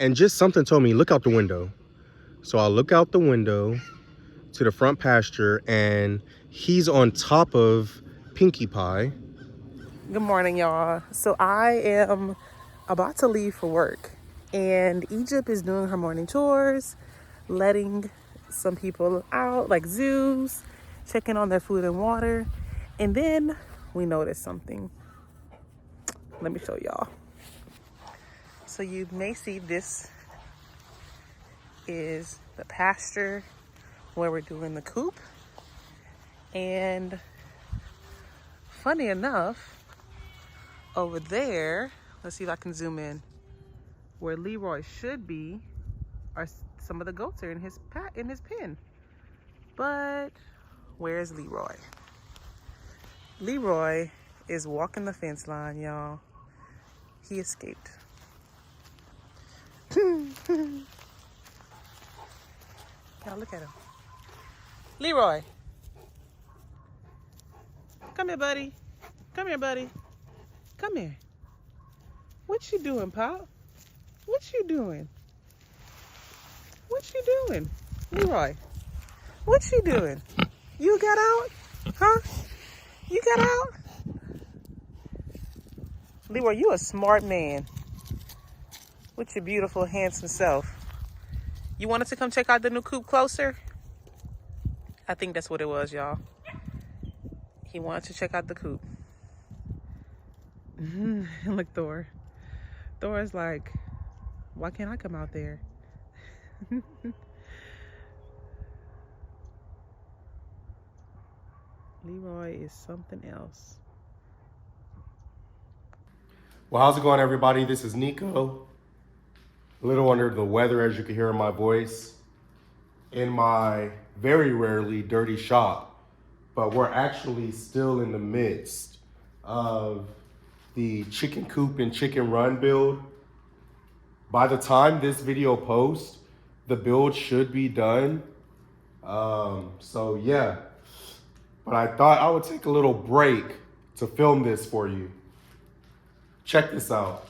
And just something told me, look out the window. So I look out the window to the front pasture, and he's on top of Pinkie Pie. Good morning, y'all. So I am about to leave for work, and Egypt is doing her morning chores, letting some people out, like zoos, checking on their food and water. And then we noticed something. Let me show y'all. So you may see this is the pasture where we're doing the coop. And funny enough, over there, let's see if I can zoom in, where Leroy should be, are some of the goats are in his pen. But where's Leroy? Leroy is walking the fence line, y'all. He escaped. Y'all look at him. Leroy. Come here, buddy. Come here, buddy. Come here. What you doing, Pop? What you doing? What you doing? Leroy, what you doing? You got out? Huh? You got out? Leroy, you a smart man with your beautiful, handsome self. You wanted to come check out the new coop closer? I think that's what it was, y'all. He wanted to check out the coop. Look, Thor. Thor's like, why can't I come out there? Leroy is something else. Well, how's it going, everybody? This is Nico. A little under the weather, as you can hear in my voice, in my very rarely dirty shop. But we're actually still in the midst of the chicken coop and chicken run build. By the time this video posts, the build should be done. So yeah, but I thought I would take a little break to film this for you. Check this out.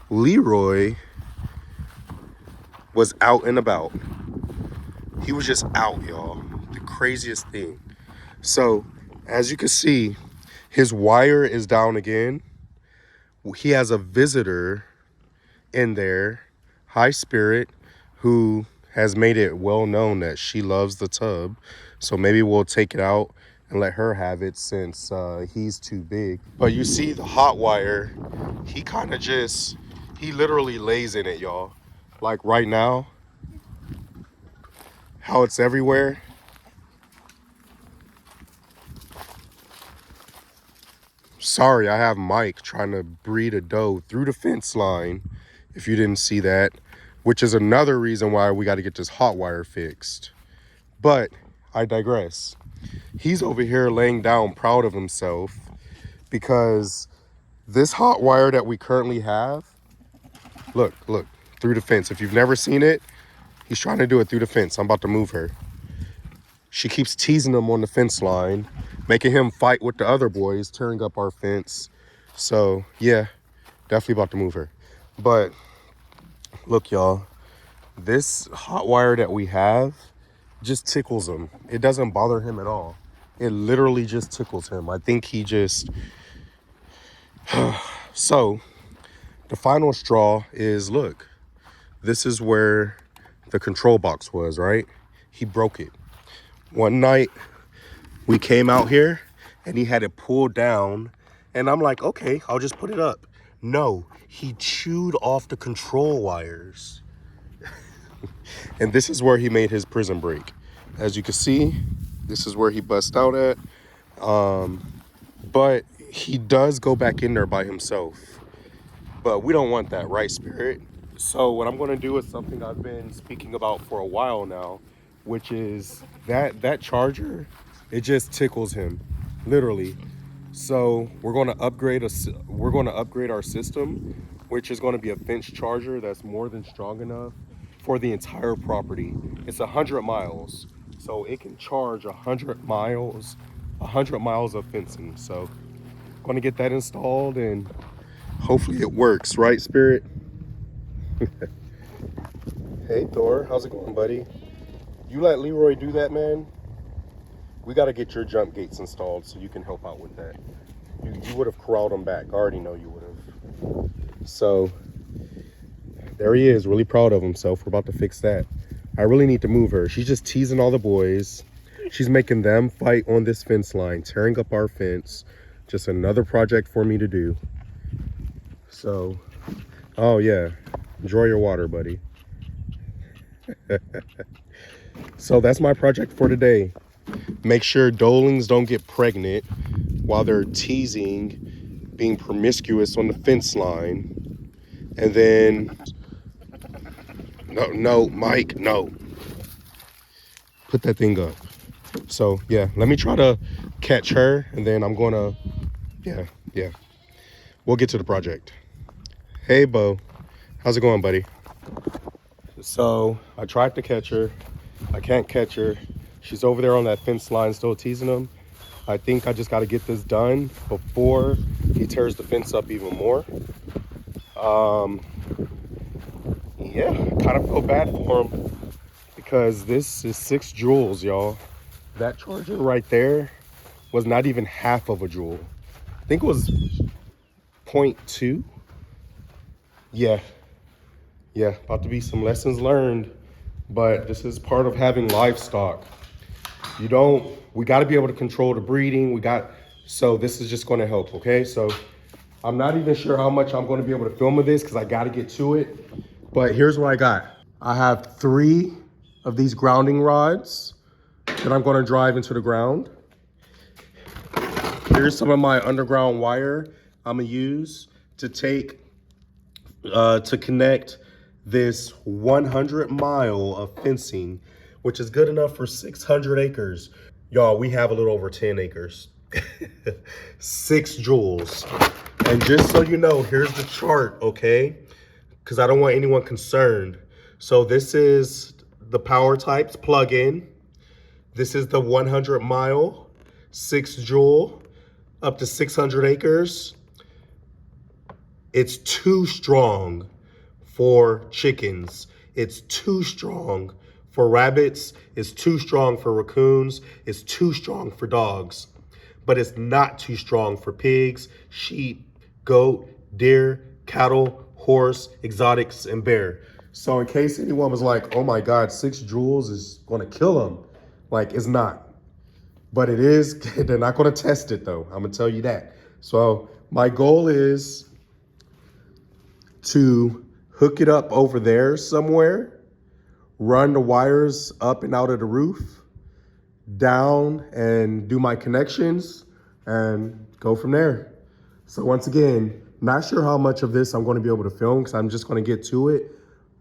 Leroy was out and about. He was just out, y'all. The craziest thing. So, as you can see, his wire is down again. He has a visitor in there, High Spirit, who has made it well known that she loves the tub. So maybe we'll take it out and let her have it since he's too big. But you see the hot wire, he literally lays in it, y'all. Like right now, how it's everywhere. Sorry, I have Mike trying to breed a doe through the fence line, if you didn't see that, which is another reason why we got to get this hot wire fixed. But I digress. He's over here laying down proud of himself because this hot wire that we currently have, look, through the fence. If you've never seen it, he's trying to do it through the fence. I'm about to move her. She keeps teasing him on the fence line, making him fight with the other boys, tearing up our fence. So yeah, definitely about to move her. But look, y'all, this hot wire that we have just tickles him. It doesn't bother him at all. It literally just tickles him. I think he just... So the final straw is, look, this is where the control box was, right? He broke it. One night we came out here and he had it pulled down, and I'm like, okay, I'll just put it up. No, he chewed off the control wires. And this is where he made his prison break. As you can see, this is where he bust out at. But he does go back in there by himself. But we don't want that, right, Spirit? So what I'm going to do is something I've been speaking about for a while now, which is that charger, it just tickles him, literally. So we're going to upgrade our system, which is going to be a fence charger that's more than strong enough for the entire property. It's 100 miles, so it can charge 100 miles of fencing. So I'm going to get that installed and hopefully it works, right, Spirit? Hey Thor, how's it going, buddy? You let Leroy do that, man? We got to get your jump gates installed so you can help out with that. You would have corralled him back. I already know you would have. So there he is, really proud of himself. We're about to fix that. I really need to move her. She's just teasing all the boys. She's making them fight on this fence line, tearing up our fence. Just another project for me to do. So, oh yeah, enjoy your water, buddy. So that's my project for today. Make sure dolings don't get pregnant while they're teasing, being promiscuous on the fence line. And then, no, Mike, no. Put that thing up. So yeah, let me try to catch her and then I'm gonna, yeah. We'll get to the project. Hey, Beaux, how's it going, buddy? So I tried to catch her. I can't catch her. She's over there on that fence line still teasing him. I think I just got to get this done before he tears the fence up even more. Yeah, kind of feel bad for him because this is 6 joules, y'all. That charger right there was not even half of a joule. I think it was 0.2. Yeah, about to be some lessons learned, but this is part of having livestock. We got to be able to control the breeding. So this is just going to help, okay? So I'm not even sure how much I'm going to be able to film of this because I got to get to it. But here's what I got. I have 3 of these grounding rods that I'm going to drive into the ground. Here's some of my underground wire I'm going to use to connect this 100-mile of fencing, which is good enough for 600 acres. Y'all, we have a little over 10 acres. 6 joules. And just so you know, here's the chart, okay? Because I don't want anyone concerned. So this is the power types plug-in. This is the 100-mile, 6 joule, up to 600 acres. It's too strong for chickens. It's too strong for rabbits. It's too strong for raccoons. It's too strong for dogs. But it's not too strong for pigs, sheep, goat, deer, cattle, horse, exotics, and bear. So in case anyone was like, oh my God, 6 joules is gonna kill them. Like, it's not. But it is, they're not gonna test it though. I'm gonna tell you that. So my goal is to hook it up over there somewhere, run the wires up and out of the roof, down and do my connections and go from there. So once again, not sure how much of this I'm going to be able to film because I'm just going to get to it.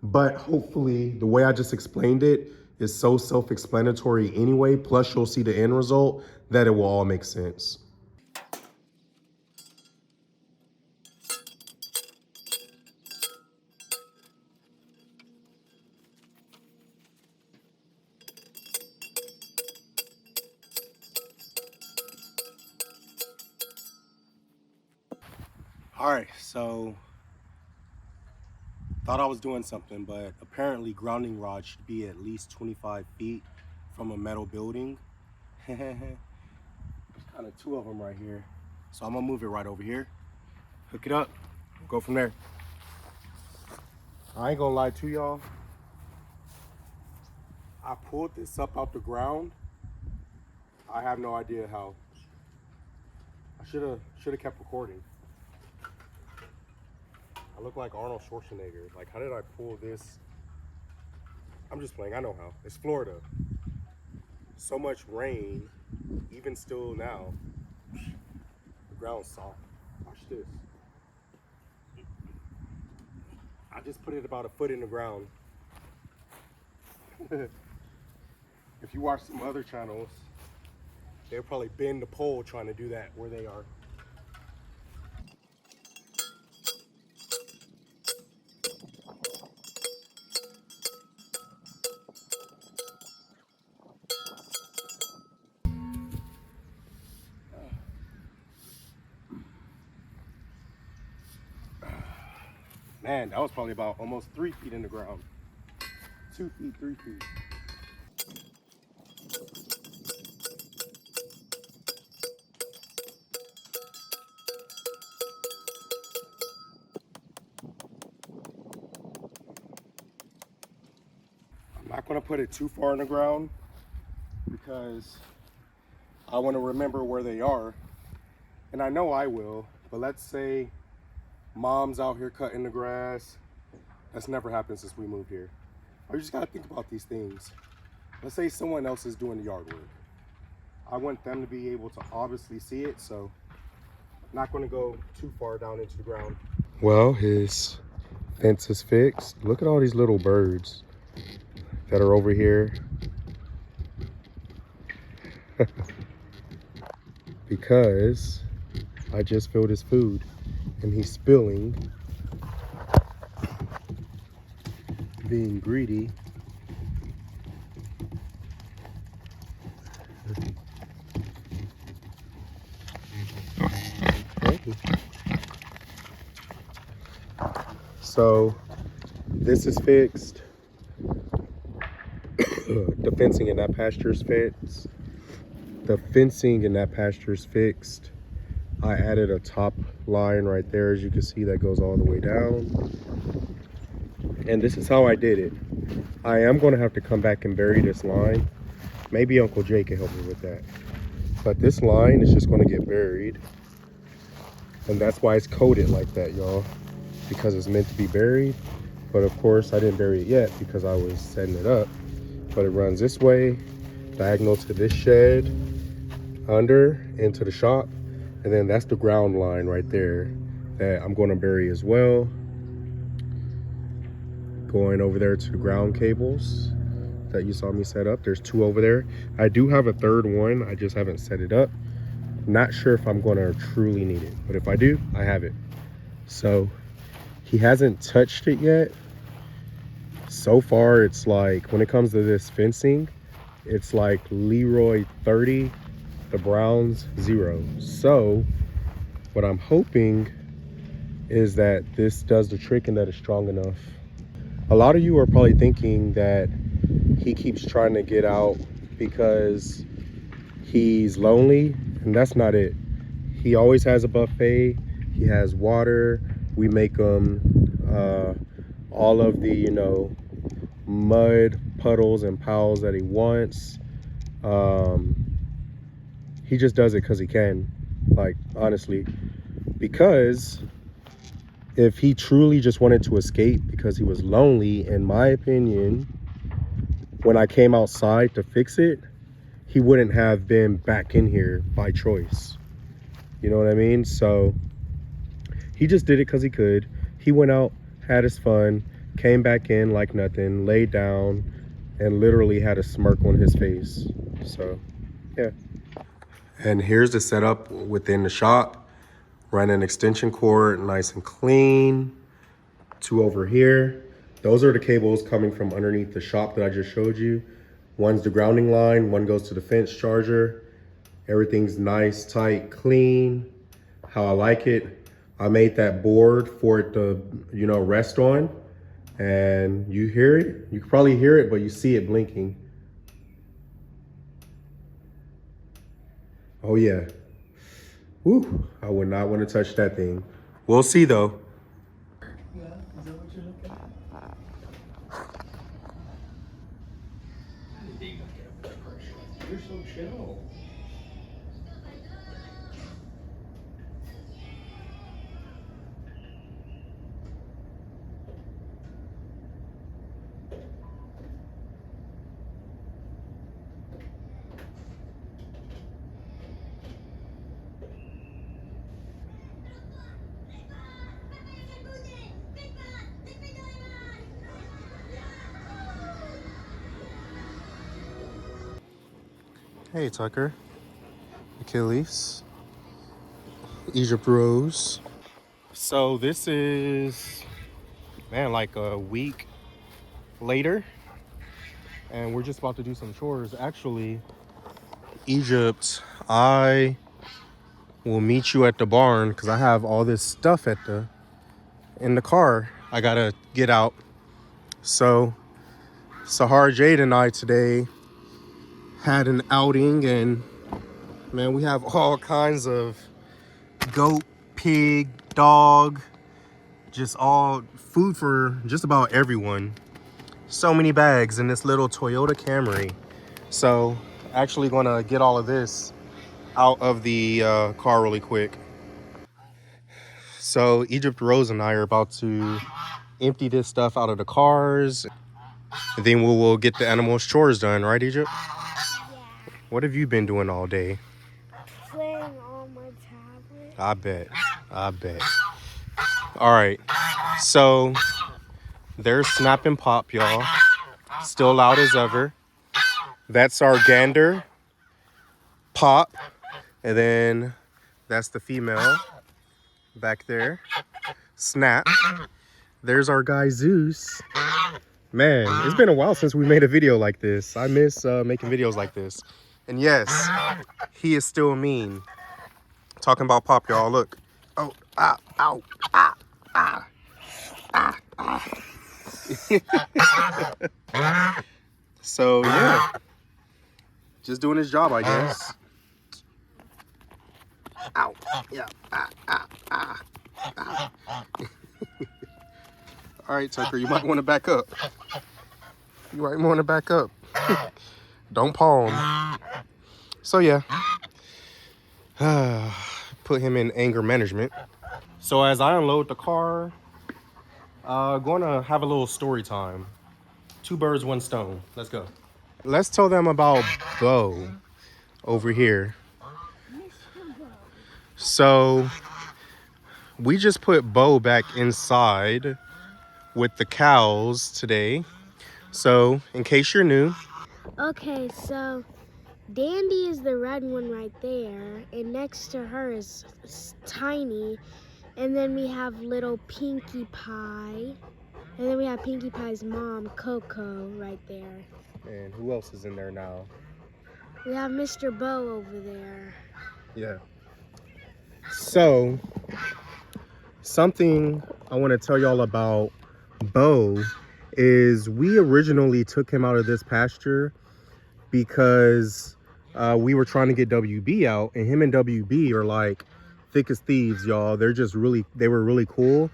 But hopefully the way I just explained it is so self-explanatory anyway. Plus you'll see the end result that it will all make sense. All right, so thought I was doing something, but apparently grounding rods should be at least 25 feet from a metal building. There's kind of 2 of them right here. So I'm gonna move it right over here, hook it up, go from there. I ain't gonna lie to y'all. I pulled this up out the ground. I have no idea how. I should have kept recording. I look like Arnold Schwarzenegger. Like, how did I pull this? I'm just playing, I know how. It's Florida. So much rain, even still now. The ground's soft. Watch this. I just put it about a foot in the ground. If you watch some other channels, they'll probably bend the pole trying to do that where they are. Man, that was probably about almost 3 feet in the ground. 2 feet, 3 feet. I'm not gonna put it too far in the ground because I want to remember where they are. And I know I will, but let's say mom's out here cutting the grass. That's never happened since we moved here. You just gotta think about these things. Let's say someone else is doing the yard work. I want them to be able to obviously see it, so I'm not gonna go too far down into the ground. Well, his fence is fixed. Look at all these little birds that are over here. Because I just filled his food and he's spilling, being greedy. So this is fixed. The fencing in that pasture is fixed. The fencing in that pasture is fixed. I added a top line right there, as you can see, that goes all the way down. And this is how I did it. I am going to have to come back and bury this line. Maybe Uncle Jay can help me with that. But this line is just going to get buried. And that's why it's coated like that, y'all. Because it's meant to be buried. But of course, I didn't bury it yet because I was setting it up. But it runs this way, diagonal to this shed, under, into the shop. And then that's the ground line right there that I'm going to bury as well. Going over there to the ground cables that you saw me set up. There's 2 over there. I do have a 3rd one. I just haven't set it up. Not sure if I'm going to truly need it, but if I do, I have it. So he hasn't touched it yet. So far, it's like, when it comes to this fencing, it's like Leroy 30, the Browns 0. So what I'm hoping is that this does the trick and that it's strong enough. A lot of you are probably thinking that he keeps trying to get out because he's lonely, and that's not it. He always has a buffet. He has water. We make him all of the, you know, mud puddles and piles that he wants. He just does it because he can, like, honestly. Because if he truly just wanted to escape because he was lonely, in my opinion, when I came outside to fix it, he wouldn't have been back in here by choice. You know what I mean? So he just did it because he could. He went out, had his fun, came back in like nothing, laid down, and literally had a smirk on his face. So, yeah. And here's the setup within the shop. Run an extension cord, nice and clean. 2 over here. Those are the cables coming from underneath the shop that I just showed you. One's the grounding line, one goes to the fence charger. Everything's nice, tight, clean, how I like it. I made that board for it to, you know, rest on. And you hear it. You can probably hear it, but you see it blinking. Oh yeah. Whew, I would not want to touch that thing. We'll see though. Yeah, is that what you're looking at? You're so chill. Hey Tucker, Achilles, Egypt Rose. So this is, man, like a week later, and we're just about to do some chores. Actually, Egypt, I will meet you at the barn because I have all this stuff in the car. I gotta get out. So Sahar, Jade, and I today had an outing, and man, we have all kinds of goat, pig, dog, just all food for just about everyone. So many bags in this little Toyota Camry. So actually gonna get all of this out of the car really quick. So Egypt Rose and I are about to empty this stuff out of the cars. And then we'll get the animals' chores done, right, Egypt? Yeah. What have you been doing all day? Playing on my tablet. I bet. All right. So there's Snap and Pop, y'all. Still loud as ever. That's our gander, Pop. And then that's the female back there, Snap. There's our guy Zeus. Man, it's been a while since we made a video like this. I miss making videos like this. And yes, he is still mean. Talking about Pop, y'all. Look. Oh, ah, ow, ah, ah, ah, ah. So, yeah. Just doing his job, I guess. Ow. Yeah. Ah, ah, ah, ah. All right, Tucker, you might want to back up. Don't paw him. So, yeah. Put him in anger management. So, as I unload the car, going to have a little story time. 2 birds, 1 stone. Let's go. Let's tell them about Beaux over here. So, we just put Beaux back inside with the cows today. So, in case you're new. Okay, so Dandy is the red one right there, and next to her is Tiny, and then we have little Pinkie Pie, and then we have Pinkie Pie's mom, Coco, right there. And who else is in there now? We have Mr. Beaux over there. Yeah. So, something I want to tell y'all about Beaux is we originally took him out of this pasture because we were trying to get WB out, and him and WB are like thick as thieves, y'all. They were really cool,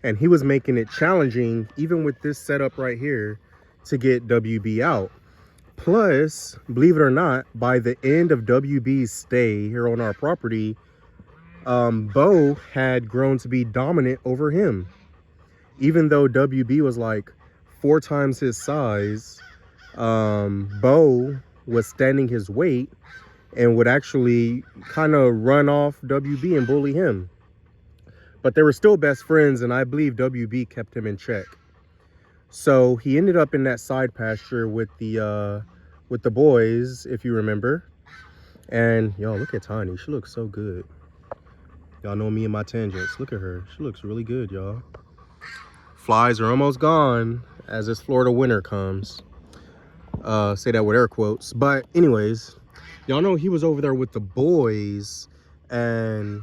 and he was making it challenging, even with this setup right here, to get WB out. Plus, believe it or not, by the end of WB's stay here on our property, Beaux had grown to be dominant over him. Even though WB was like 4 times his size, Beaux was standing his weight and would actually kind of run off WB and bully him. But they were still best friends, and I believe WB kept him in check. So he ended up in that side pasture with the boys, if you remember. And y'all, look at Tiny. She looks so good. Y'all know me and my tangents. Look at her. She looks really good, y'all. Flies are almost gone as this Florida winter comes. Say that with air quotes. But anyways, y'all know he was over there with the boys, and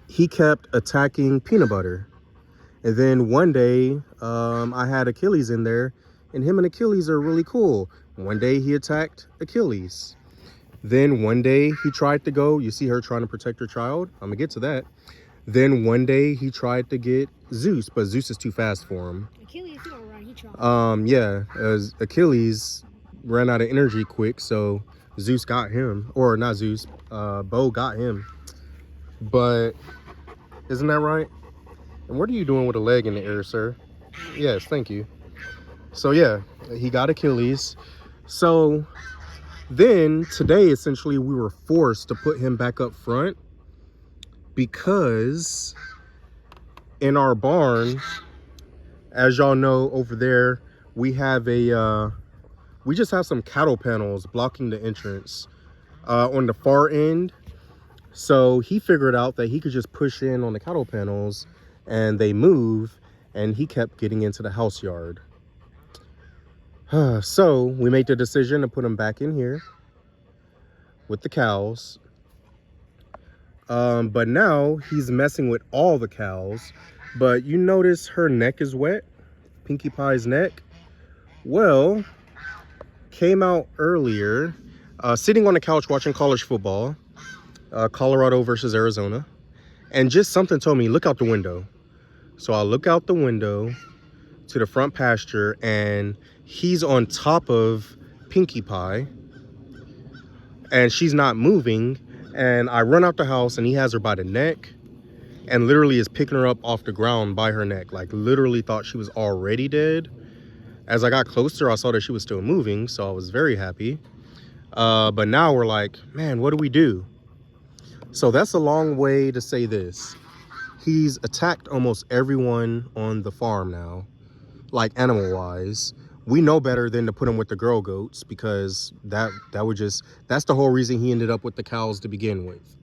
he kept attacking Peanut Butter. And then one day, I had Achilles in there, and him and Achilles are really cool. One day he attacked Achilles. Then one day he tried to go, you see her trying to protect her child? I'm gonna get to that. Then one day he tried to get Zeus, but Zeus is too fast for him. Achilles, he don't run, he tried. Yeah, as Achilles ran out of energy quick, so Zeus got him. Or not Zeus, Beaux got him. But isn't that right? And what are you doing with a leg in the air, sir? Yes, thank you. So yeah, he got Achilles. So then today, essentially, we were forced to put him back up front because in our barn, as y'all know, over there, we have we just have some cattle panels blocking the entrance on the far end. So he figured out that he could just push in on the cattle panels and they move, and he kept getting into the house yard. So we made the decision to put him back in here with the cows. But now he's messing with all the cows. But you notice her neck is wet, Pinkie Pie's neck. Well, came out earlier, sitting on the couch watching college football, Colorado versus Arizona, and just something told me, look out the window. So I look out the window to the front pasture, and he's on top of Pinkie Pie, and she's not moving. And I run out the house, and he has her by the neck, and literally is picking her up off the ground by her neck. Like, literally thought she was already dead. As I got closer, I saw that she was still moving, so I was very happy. But now we're like, man, what do we do? So that's a long way to say this. He's attacked almost everyone on the farm now, like animal-wise. We know better than to put him with the girl goats, because that would just, that's the whole reason he ended up with the cows to begin with.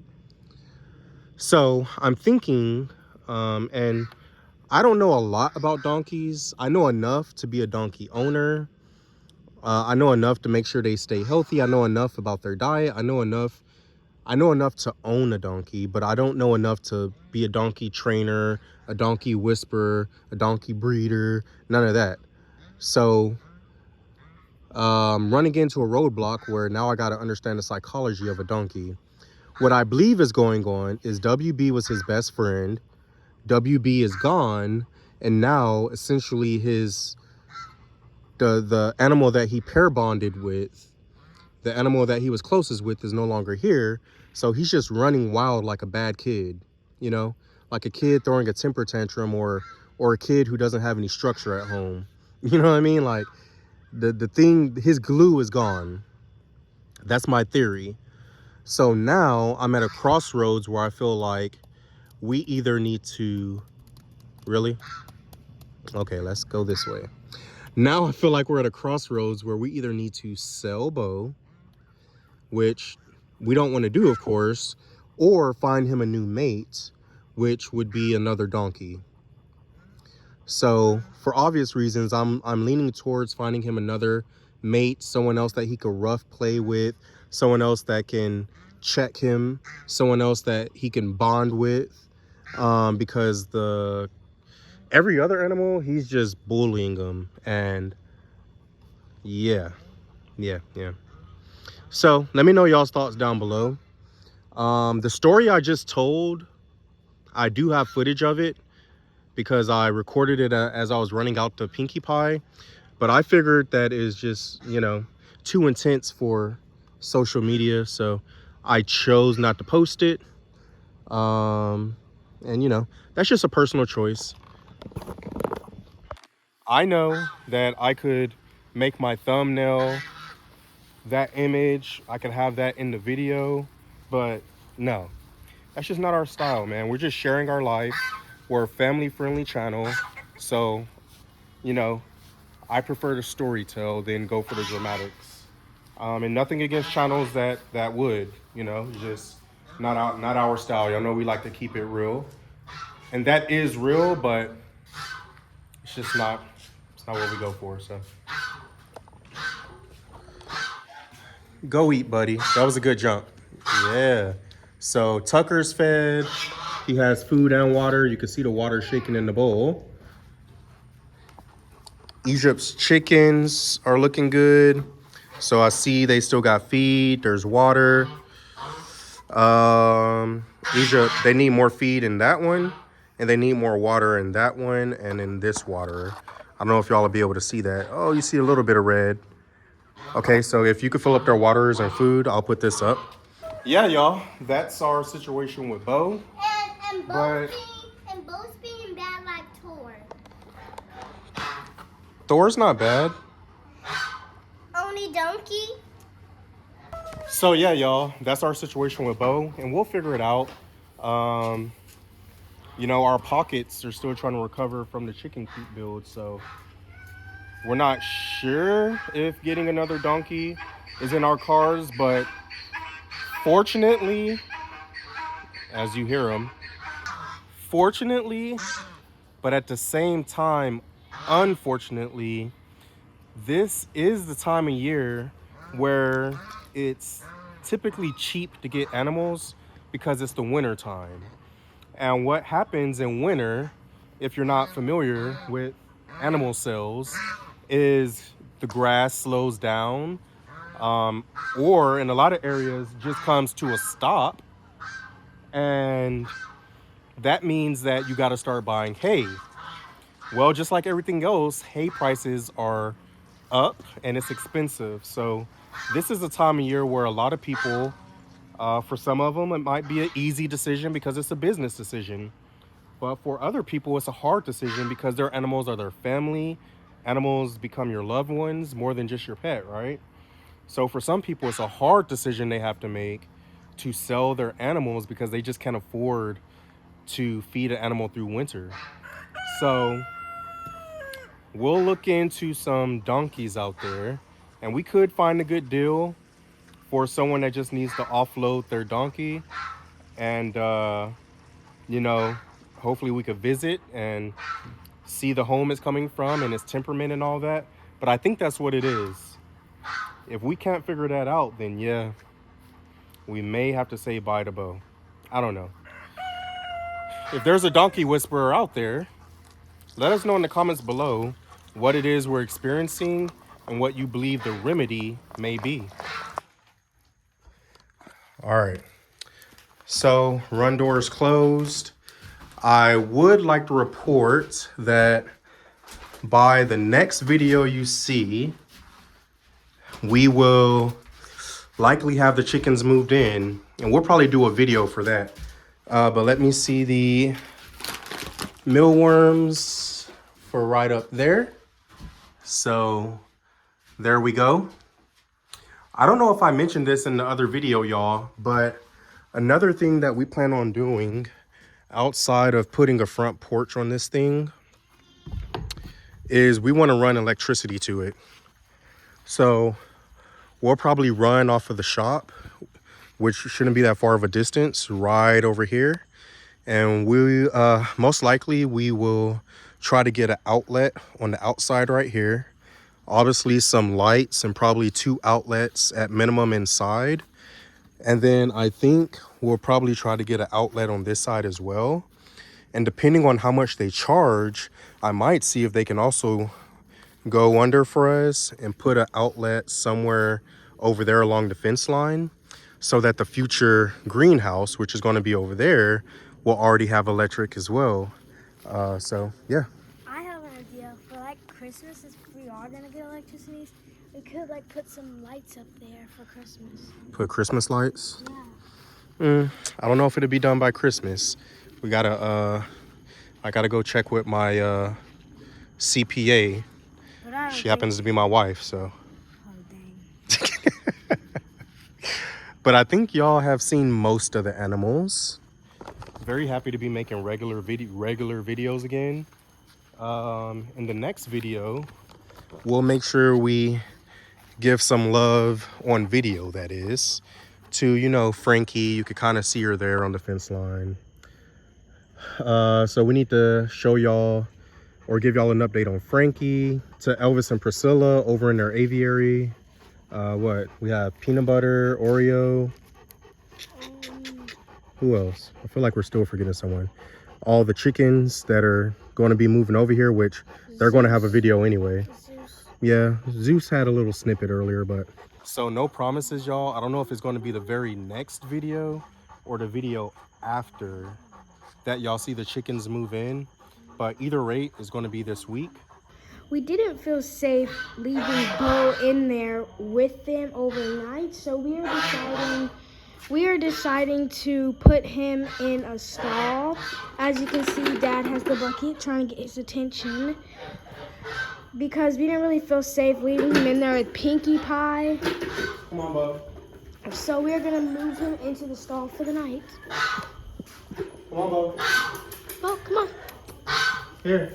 So I'm thinking, and I don't know a lot about donkeys. I know enough to be a donkey owner. I know enough to make sure they stay healthy. I know enough about their diet. I know enough to own a donkey, but I don't know enough to be a donkey trainer, a donkey whisperer, a donkey breeder, none of that. So running into a roadblock where now I got to understand the psychology of a donkey. What I believe is going on is WB was his best friend. WB is gone, and now essentially the animal that he pair bonded with, the animal that he was closest with, is no longer here. So he's just running wild like a bad kid, you know, like a kid throwing a temper tantrum, or a kid who doesn't have any structure at home. You know what I mean? Like the thing, his glue is gone. That's my theory. So now I'm at a crossroads where I feel like we either need to, really? Okay, let's go this way. Now I feel like we're at a crossroads where we either need to sell Beaux, which we don't want to do, of course, or find him a new mate, which would be another donkey. So for obvious reasons, I'm leaning towards finding him another mate, someone else that he could rough play with, someone else that can check him, someone else that he can bond with, because every other animal, he's just bullying them. And yeah. So let me know y'all's thoughts down below. The story I just told, I do have footage of it because I recorded it as I was running out to Pinkie Pie, but I figured that is just, you know, too intense for social media, so I chose not to post it. And you know, that's just a personal choice. I know that I could make my thumbnail that image, I could have that in the video, but no, that's just not our style, man. We're just sharing our life. We're a family-friendly channel, so, you know, I prefer to storytell than go for the dramatics. And nothing against channels that would, you know, just not our style. Y'all know we like to keep it real, and that is real, but it's just not, it's not what we go for. So go eat, buddy. That was a good jump. Yeah. So Tucker's fed. He has food and water. You can see the water shaking in the bowl. Egypt's chickens are looking good. So I see they still got feed. There's water. Egypt, they need more feed in that one, and they need more water in that one, and in this water. I don't know if y'all will be able to see that. Oh, you see a little bit of red. Okay, so if you could fill up their waters and food, I'll put this up. Yeah, y'all, that's our situation with Beaux. And Beau's being bad like Thor. Thor's not bad. Only donkey? So yeah, y'all, that's our situation with Beaux, and we'll figure it out. You know, our pockets are still trying to recover from the chicken coop build, so we're not sure if getting another donkey is in our cards, but fortunately, as you hear them, fortunately, but at the same time, unfortunately, this is the time of year where it's typically cheap to get animals because it's the winter time. And what happens in winter if you're not familiar with animal cells, is the grass slows down, or in a lot of areas just comes to a stop, and that means that you got to start buying hay. Well, just like everything else, hay prices are up and it's expensive. So this is a time of year where a lot of people, for some of them, it might be an easy decision because it's a business decision. But for other people, it's a hard decision because their animals are their family. Animals become your loved ones more than just your pet, right? So for some people, it's a hard decision they have to make to sell their animals because they just can't afford to feed an animal through winter. So we'll look into some donkeys out there, and we could find a good deal for someone that just needs to offload their donkey. And, you know, hopefully we could visit and see the home it's coming from and its temperament and all that. But I think that's what it is. If we can't figure that out, then yeah, we may have to say bye to Beaux. I don't know. If there's a donkey whisperer out there, let us know in the comments below what it is we're experiencing and what you believe the remedy may be. All right. So, run doors closed. I would like to report that by the next video you see, we will likely have the chickens moved in, and we'll probably do a video for that. But let me see the mealworms for right up there. So there we go. I don't know if I mentioned this in the other video, y'all, but another thing that we plan on doing outside of putting a front porch on this thing is we want to run electricity to it. So we'll probably run off of the shop, which shouldn't be that far of a distance, right over here. And we most likely we will try to get an outlet on the outside right here. Obviously some lights and probably 2 outlets at minimum inside. And then I think we'll probably try to get an outlet on this side as well. And depending on how much they charge, I might see if they can also go under for us and put an outlet somewhere over there along the fence line, so that the future greenhouse, which is going to be over there, will already have electric as well. So yeah. I have an idea for like Christmas. If we are gonna get electricity, we could like put some lights up there for Christmas. Put Christmas lights? Yeah. I don't know if it'll be done by Christmas. We gotta I gotta go check with my CPA. She happens to be my wife, so. Oh dang. But I think y'all have seen most of the animals. Very happy to be making regular videos again. In the next video, we'll make sure we give some love on video, that is, to, you know, Frankie. You could kind of see her there on the fence line. So we need to show y'all or give y'all an update on Frankie, to Elvis and Priscilla over in their aviary. What we have, peanut butter, Oreo. Who else? I feel like we're still forgetting someone. All the chickens that are going to be moving over here, which they're going to have a video anyway. Yeah, Zeus had a little snippet earlier, but. So no promises, y'all. I don't know if it's going to be the very next video or the video after that y'all see the chickens move in, but either rate is going to be this week. We didn't feel safe leaving Beaux in there with them overnight, so we are deciding to put him in a stall. As you can see, Dad has the bucket trying to get his attention, because we didn't really feel safe leaving him in there with Pinkie Pie. Come on, bub. So we're gonna move him into the stall for the night. Come on, bub. Oh, come on. Here.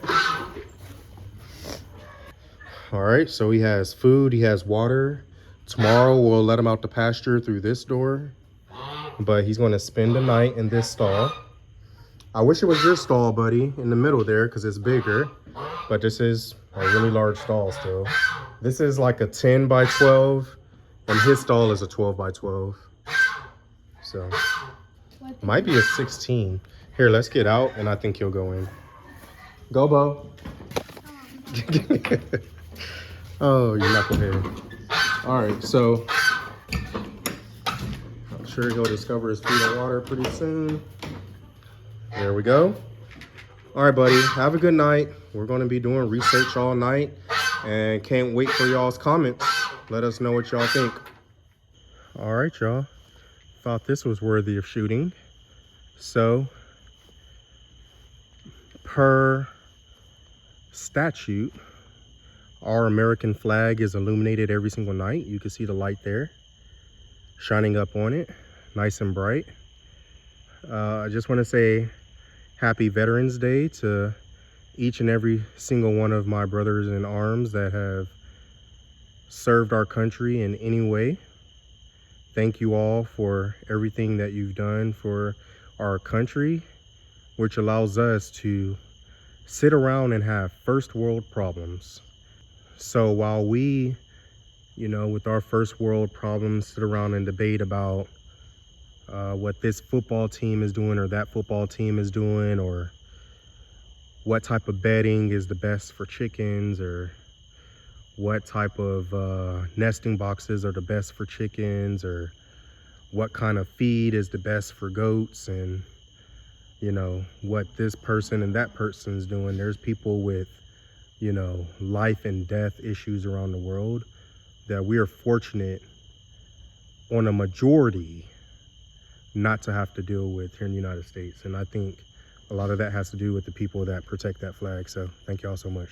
All right, so he has food, he has water. Tomorrow we'll let him out to pasture through this door, but he's going to spend the night in this stall. I wish it was your stall, buddy, in the middle there, because it's bigger, but this is a really large stall still. This is like a 10 by 12, and his stall is a 12 by 12. So, might be a 16. Here, let's get out, and I think he'll go in. Go, Beaux. Oh, you knucklehead. All right, so I'm sure he'll discover his food and water pretty soon. There we go. All right, buddy, have a good night. We're going to be doing research all night and can't wait for y'all's comments. Let us know what y'all think. All right, y'all. Thought this was worthy of shooting. So, per statute, our American flag is illuminated every single night. You can see the light there shining up on it, nice and bright. I just want to say happy Veterans Day to each and every single one of my brothers in arms that have served our country in any way. Thank you all for everything that you've done for our country, which allows us to sit around and have first world problems. So while we, with our first world problems, sit around and debate about what this football team is doing or that football team is doing, or what type of bedding is the best for chickens, or what type of nesting boxes are the best for chickens, or what kind of feed is the best for goats, and what this person and that person's doing. There's people with life and death issues around the world that we are fortunate on a majority not to have to deal with here in the United States. And I think a lot of that has to do with the people that protect that flag. So thank y'all so much.